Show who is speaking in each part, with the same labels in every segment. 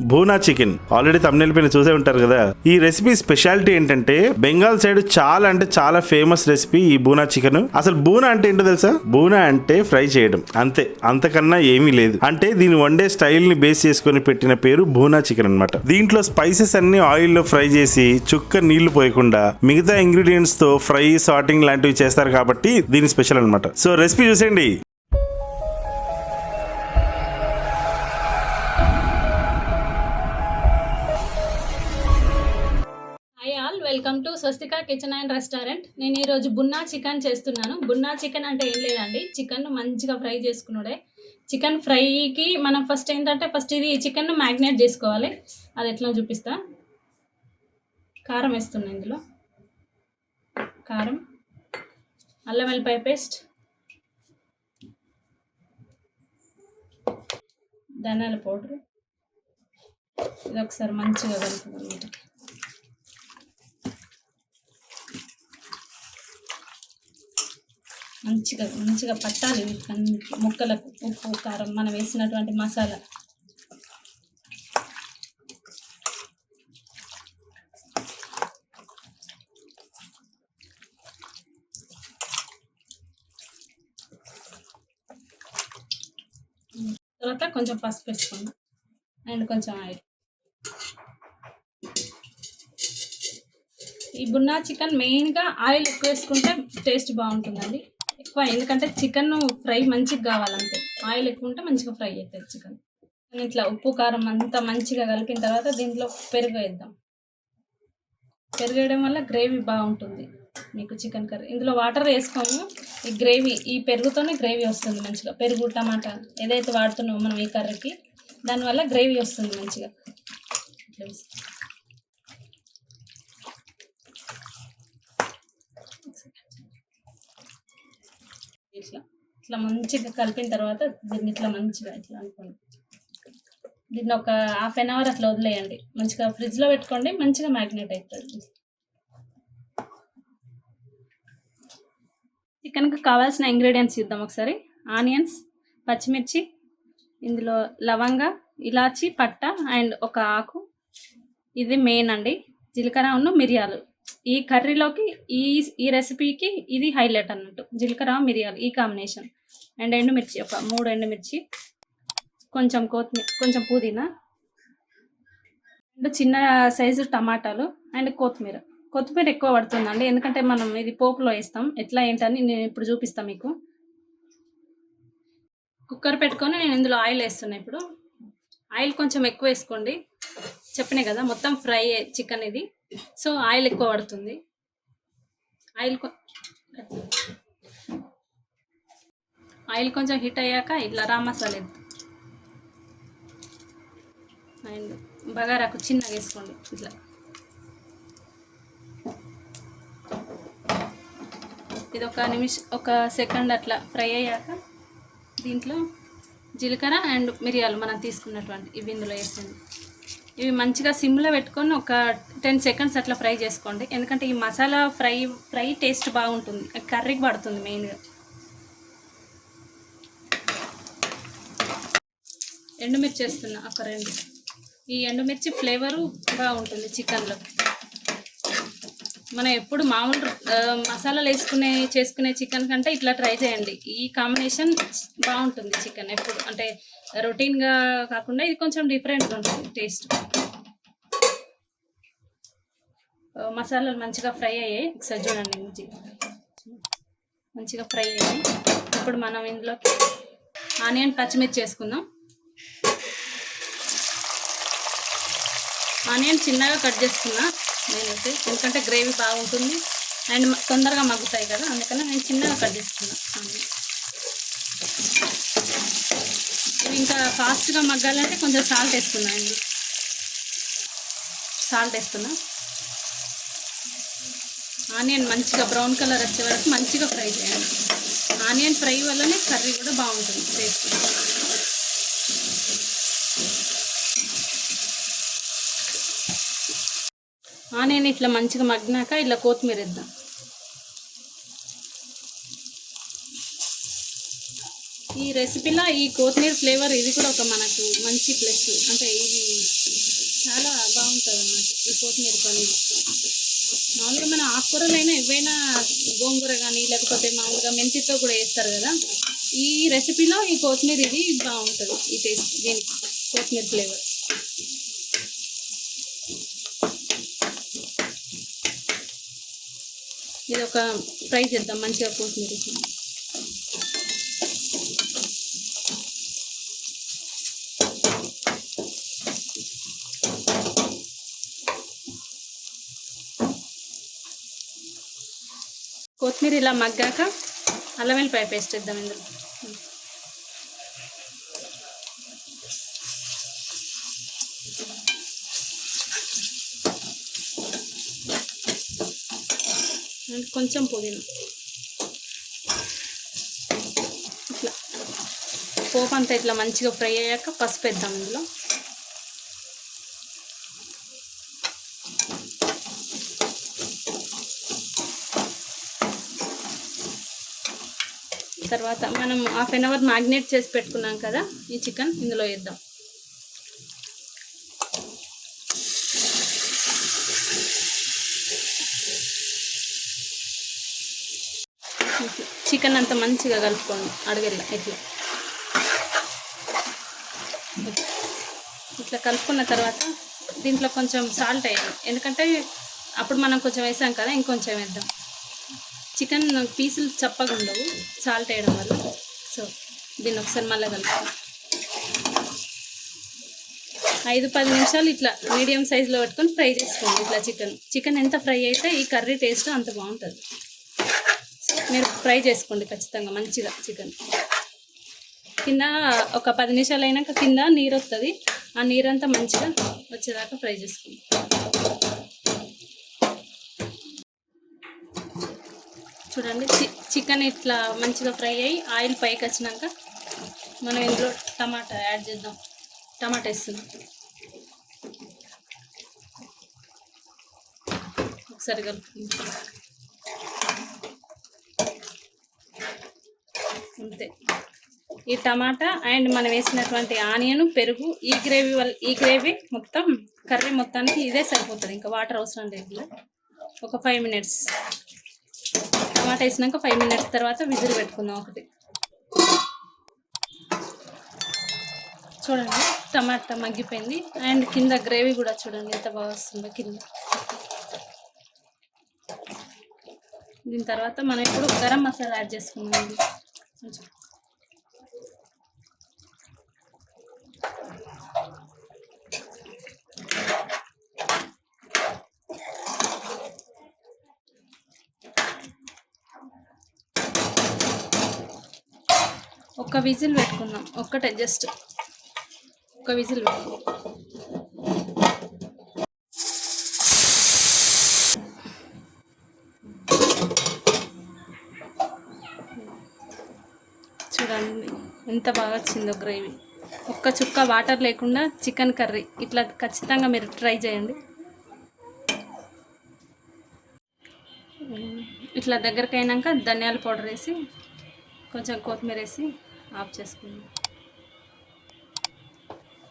Speaker 1: భూనా chicken. Already thumbnail పైన చూసే ఉంటారు కదా. ఈ రెసిపీ స్పెషాలిటీ ఏంటంటే బెంగాల్ సైడ్ చాలా అంటే చాలా ఫేమస్ రెసిపీ ఈ భూనా చికెన్. అసలు భూనా అంటే ఏంటో తెలుసా? భూనా అంటే ఫ్రై చేయడం, అంతే, అంతకన్నా ఏమీ లేదు. అంటే దీని వండే స్టైల్ ని బేస్ చేసుకుని పెట్టిన పేరు భూనా చికెన్ అన్నమాట. దీంట్లో స్పైసెస్ అన్ని ఆయిల్ లో ఫ్రై చేసి చుక్క నీళ్లు పోయకుండా మిగతా ఇంగ్రీడియంట్స్ తో ఫ్రై సార్టింగ్ లాంటివి చేస్తారు కాబట్టి దీని స్పెషల్ అన్నమాట. సో రెసిపీ చూసేయండి.
Speaker 2: Welcome to Swastika kitchen and restaurant. నేను ఈరోజు బున్నా చికెన్ చేస్తున్నాను. బున్నా చికెన్ అంటే ఏం లేదండి, చికెన్ మంచిగా ఫ్రై చేసుకున్నాడే. చికెన్ ఫ్రైకి మనం ఫస్ట్ ఇది చికెన్ మ్యాగ్నేట్ చేసుకోవాలి. అది ఎట్లా చూపిస్తా. కారం వేస్తున్నా, ఇందులో కారం, అల్లం వెల్లిపాయ పేస్ట్, ధనియాల పౌడర్. ఇది ఒకసారి మంచిగా కలుపుకోవాలి. మంచిగా పట్టాలి ముక్కలకు ఉప్పు కారం మనం వేసినటువంటి మసాలా. తర్వాత కొంచెం పసుపు వేసుకోండి అండ్ కొంచెం ఆయిల్. ఈ బున్నా చికెన్ మెయిన్గా ఆయిల్ ఎక్కువ వేసుకుంటే టేస్ట్ బాగుంటుందండి. ఎక్కువ ఎందుకంటే చికెన్ ఫ్రై మంచిగా కావాలంటే ఆయిల్ ఎక్కువ ఉంటే మంచిగా ఫ్రై అవుతుంది చికెన్. ఇట్లా ఉప్పు కారం అంతా మంచిగా కలిపిన తర్వాత దీంట్లో పెరుగు వేద్దాం. పెరుగు వేయడం వల్ల గ్రేవీ బాగుంటుంది మీకు చికెన్ కర్రీ. ఇందులో వాటర్ వేసుకోము, ఈ గ్రేవీ ఈ పెరుగుతోనే గ్రేవీ వస్తుంది మంచిగా. పెరుగు టమాటా ఏదైతే వాడుతున్నామో మనం ఈ కర్రీకి దానివల్ల గ్రేవీ వస్తుంది మంచిగా. ఇట్లా మంచిగా కలిపిన తర్వాత దీన్ని ఇట్లా మంచిగా ఇట్లా అనుకోండి. దీన్ని ఒక ½ an hour అట్లా వదిలేయండి. మంచిగా ఫ్రిడ్జ్లో పెట్టుకోండి, మంచిగా మ్యాగ్నేట్ అవుతుంది. చికెన్కి కావాల్సిన ఇంగ్రీడియంట్స్ చూద్దాం ఒకసారి. ఆనియన్స్, పచ్చిమిర్చి, ఇందులో లవంగ, ఇలాచి, పట్ట అండ్ ఒక ఆకు. ఇది మెయిన్ అండి, జీలకర్ర ఉన్న మిరియాలు. ఈ కర్రీలోకి ఈ రెసిపీకి ఇది హైలైట్ అన్నట్టు, జీలకర్ర మిరియాలు ఈ కాంబినేషన్. అండ్ ఎండుమిర్చి ఒక 3 ఎండుమిర్చి, కొంచెం కొత్తిమీర, కొంచెం పుదీనా అండ్ చిన్న సైజు టమాటాలు అండ్ కొత్తిమీర ఎక్కువ పడుతుందండి, ఎందుకంటే మనం ఇది పోపులో వేస్తాం. ఎట్లా ఏంటని నేను ఇప్పుడు చూపిస్తాను మీకు. కుక్కర్ పెట్టుకొని నేను ఇందులో ఆయిల్ వేస్తున్నా. ఇప్పుడు ఆయిల్ కొంచెం ఎక్కువ వేసుకోండి, చెప్పినా కదా మొత్తం ఫ్రై చికెన్ ఇది, సో ఆయిల్ ఎక్కువ పడుతుంది. ఆయిల్ కొంచెం హీట్ అయ్యాక ఇట్లా రా మసాలా వేద్దాం. అండ్ బగారాకు చిన్నగా వేసుకోండి. ఇట్లా ఇది ఒక సెకండ్ అట్లా ఫ్రై అయ్యాక దీంట్లో జీలకర్ర అండ్ మిరియాలు మనం తీసుకున్నటువంటి ఇవి ఇందులో వేస్తుంది. ఇవి మంచిగా సిమ్లో పెట్టుకొని ఒక 10 seconds అట్లా ఫ్రై చేసుకోండి, ఎందుకంటే ఈ మసాలా ఫ్రై టేస్ట్ బాగుంటుంది, కర్రీకి పడుతుంది మెయిన్గా. ఎండుమిర్చి వేస్తున్నా ఒక 2. ఈ ఎండుమిర్చి ఫ్లేవరు బాగుంటుంది చికెన్లో. మనం ఎప్పుడు మామూలు మసాలాలు చేసుకునే చికెన్ కంటే ఇట్లా ట్రై చేయండి. ఈ కాంబినేషన్ బాగుంటుంది చికెన్ ఎప్పుడు, అంటే రొటీన్గా కాకుండా ఇది కొంచెం డిఫరెంట్గా ఉంటుంది టేస్ట్. మసాలాలు మంచిగా ఫ్రై అయ్యాయి, ఒకసారి చూడండి. మంచిగా ఫ్రై అయ్యాయి. ఇప్పుడు మనం ఇందులో ఆనియన్ పచ్చిమిర్చి వేసుకుందాం. ఆనియన్ చిన్నగా కట్ చేసుకున్నా నేనైతే, ఎందుకంటే గ్రేవీ బాగుంటుంది అండ్ తొందరగా మగ్గుతాయి కదా, అందుకని నేను చిన్నగా కట్ చేసుకున్నా. ఇవి ఇంకా ఫాస్ట్గా మగ్గాలంటే కొంచెం సాల్ట్ వేసుకున్నా అండి. సాల్ట్ వేస్తున్నా. ఆనియన్ మంచిగా బ్రౌన్ కలర్ వచ్చే వరకు మంచిగా ఫ్రై చేయండి. ఆనియన్ ఫ్రై వల్లనే కర్రీ కూడా బాగుంటుంది టేస్ట్. ఆనియన్ ఇట్లా మంచిగా మగ్గినాక ఇలా కొత్తిమీర వేద్దాం. ఈ రెసిపీలో ఈ కొత్తిమీర ఫ్లేవర్ ఇది కూడా ఒక మనకు మంచి ప్లస్, అంటే ఇది చాలా బాగుంటుంది అన్నమాట ఈ కొత్తిమీర పని. మామూలుగా మన ఆకుకూరలైనా ఏవైనా గోంగూర కానీ లేకపోతే మామూలుగా మెంతితో కూడా వేస్తారు కదా, ఈ రెసిపీలో ఈ కొత్తిమీర ఇది బాగుంటుంది, ఈ టేస్ట్ దీనికి కొత్తిమీర ఫ్లేవర్. ఇది ఒక ఫ్రై చేద్దాం మంచిగా కొత్తిమీర. కొత్తిమీర ఇలా మగ్గాక అల్లం వెల్లిపాయ పేస్ట్ ఇద్దాం ఇందులో. కొంచెం పుదీనా. ఇట్లా పోపు అంతా ఇట్లా మంచిగా ఫ్రై అయ్యాక పసుపు వేద్దాం ఇందులో. తర్వాత మనం 1/2 అవర్ మ్యాగ్నేట్ చేసి పెట్టుకున్నాం కదా ఈ చికెన్ ఇందులో వేద్దాం. చికెన్ అంతా మంచిగా కలుపుకోండి అడగల్లా. ఇట్లా కలుపుకున్న తర్వాత దీంట్లో కొంచెం సాల్ట్ వేయాలి, ఎందుకంటే అప్పుడు మనం కొంచెం వేసాం కదా, ఇంకొంచెం వేద్దాం. చికెన్ పీసులు చప్పగా ఉండవు సాల్ట్ వేయడం వల్ల. సో దీన్ని ఒకసారి మళ్ళీ కలుపుతాం. 5-10 నిమిషాలు ఇట్లా మీడియం సైజులో పెట్టుకొని ఫ్రై చేసుకోండి. ఇట్లా చికెన్ ఎంత ఫ్రై అయితే ఈ కర్రీ టేస్ట్ అంత బాగుంటుంది. మీరు ఫ్రై చేసుకోండి ఖచ్చితంగా మంచిగా. చికెన్ కింద ఒక 10 నిమిషాలు అయినాక కింద నీరు వస్తుంది, ఆ నీరంతా మంచిగా వచ్చేదాకా ఫ్రై చేసుకోండి. చూడండి చికెన్ ఇట్లా మంచిగా ఫ్రై అయ్యి ఆయిల్ పైకి వచ్చినాక మనం ఇందులో టమాటా యాడ్ చేద్దాం. టమాటా వేస్తున్నాం, ఒకసారి కలుపుకుందాం. అంతే. ఈ టమాటా అండ్ మనం వేసినటువంటి ఆనియన్, పెరుగు, ఈ గ్రేవీ మొత్తం కర్రీ మొత్తానికి ఇదే సరిపోతుంది, ఇంకా వాటర్ అవసరం లేదు. ఒక 5 మినిట్స్ టమాటా వేసినాక 5 మినిట్స్ తర్వాత విజిల్ పెట్టుకుందాం ఒకటి. చూడండి టమాటా మగ్గిపోయింది అండ్ కింద గ్రేవీ కూడా చూడండి ఎంత బాగా వస్తుందో కింద. దీని తర్వాత మనం ఇప్పుడు గరం మసాలా యాడ్ చేసుకుందాం. కొంచెం ఒక్క విజిల్ పెట్టుకుందాం, ఒక్కటే జస్ట్ ఒక విజిల్ పెట్టుకుందాం. చూడండి ఎంత బాగా వచ్చిందో గ్రేవీ. ఒక్క చుక్క వాటర్ లేకుండా చికెన్ కర్రీ ఇట్లా ఖచ్చితంగా మీరు ట్రై చేయండి. ఇట్లా దగ్గరికి అయినాక ధనియాల పౌడర్ వేసి కొంచెం కొత్తిమీర వేసి ఆఫ్ చేసుకుందాం.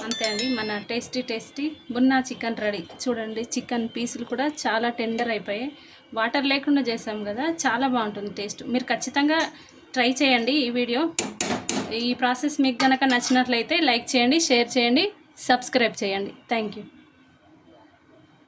Speaker 2: అంతే అండి, మన టేస్టీ బున్నా చికెన్ రెడీ. చూడండి చికెన్ పీసులు కూడా చాలా టెండర్ అయిపోయాయి, వాటర్ లేకుండా చేసాం కదా, చాలా బాగుంటుంది టేస్ట్. మీరు ఖచ్చితంగా ట్రై చేయండి ఈ వీడియో. ఈ ప్రాసెస్ మీకు కనుక నచ్చినట్లయితే లైక్ చేయండి, షేర్ చేయండి, సబ్స్క్రైబ్ చేయండి. Thank you.